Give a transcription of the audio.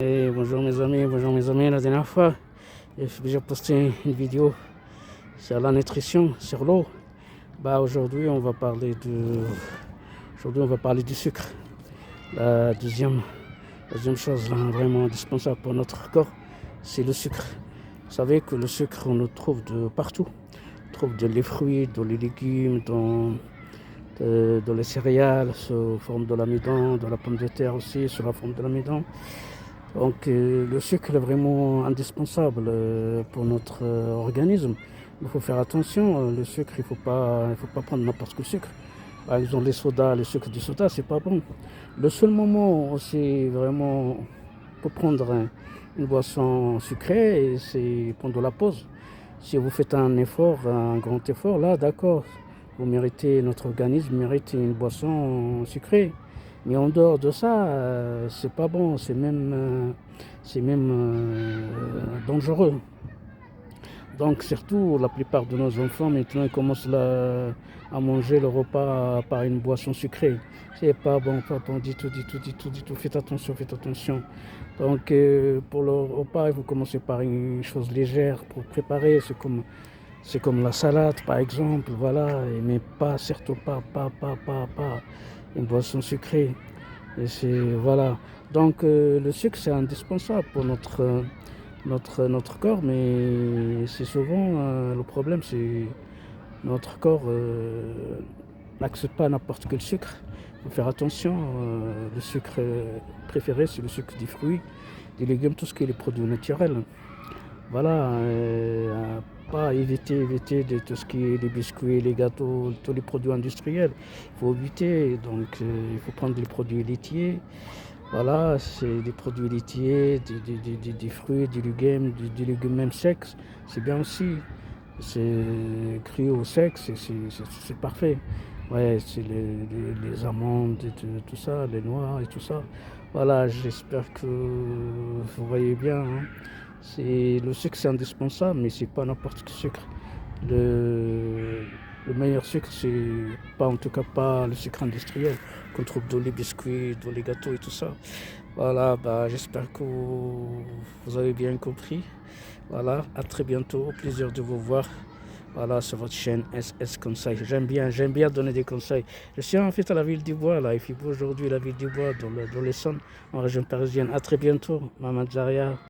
Bonjour mes amis, la dernière fois, j'ai posté une vidéo sur la nutrition, sur l'eau. Aujourd'hui on va parler du sucre. La deuxième chose là, vraiment indispensable pour notre corps, c'est le sucre. Vous savez que le sucre, on le trouve de partout. On trouve dans les fruits, dans les légumes, dans les céréales, sous forme de l'amidon, dans la pomme de terre aussi, sous la forme de l'amidon. Donc le sucre est vraiment indispensable pour notre organisme. Il faut faire attention, le sucre, il faut pas prendre n'importe quel sucre. Par exemple, les sodas, le sucre du soda, c'est pas bon. Le seul moment où c'est vraiment pour prendre une boisson sucrée, c'est pendant la pause. Si vous faites un effort, un grand effort, là, d'accord, notre organisme mérite une boisson sucrée. Mais en dehors de ça, c'est pas bon, c'est même dangereux. Donc surtout, la plupart de nos enfants maintenant ils commencent à manger le repas par une boisson sucrée. C'est pas bon, du tout, du tout, du tout, du tout. Faites attention, faites attention. Donc pour le repas, il faut commencer par une chose légère pour préparer. C'est comme la salade par exemple, voilà. Mais pas, surtout pas une boisson sucrée. Voilà. Donc le sucre c'est indispensable pour notre corps, mais c'est souvent le problème, c'est notre corps n'accepte pas n'importe quel sucre. Il faut faire attention. Le sucre préféré, c'est le sucre des fruits, des légumes, tout ce qui est les produits naturels. Voilà. Pas éviter de tout ce qui est les biscuits, les gâteaux, tous les produits industriels. Il faut éviter. Donc, il faut prendre les produits laitiers. Voilà, c'est des produits laitiers, des fruits, des légumes même secs, c'est bien aussi. C'est cru au sec, c'est parfait. Ouais, c'est les amandes, et tout ça, les noix et tout ça. Voilà, j'espère que vous voyez bien, hein. Le sucre, c'est indispensable, mais c'est pas n'importe quel sucre. Le, le meilleur sucre, c'est pas, en tout cas pas le sucre industriel qu'on trouve dans les biscuits, dans les gâteaux et tout ça. Voilà, j'espère que vous avez bien compris. Voilà, à très bientôt, au plaisir de vous voir. Voilà, sur votre chaîne SS Conseil. J'aime bien donner des conseils. Je suis en fait à la ville du Bois, là. Il fait beau aujourd'hui, la ville du Bois, dans l'Essonne, en région parisienne. À très bientôt, Maman Zaria.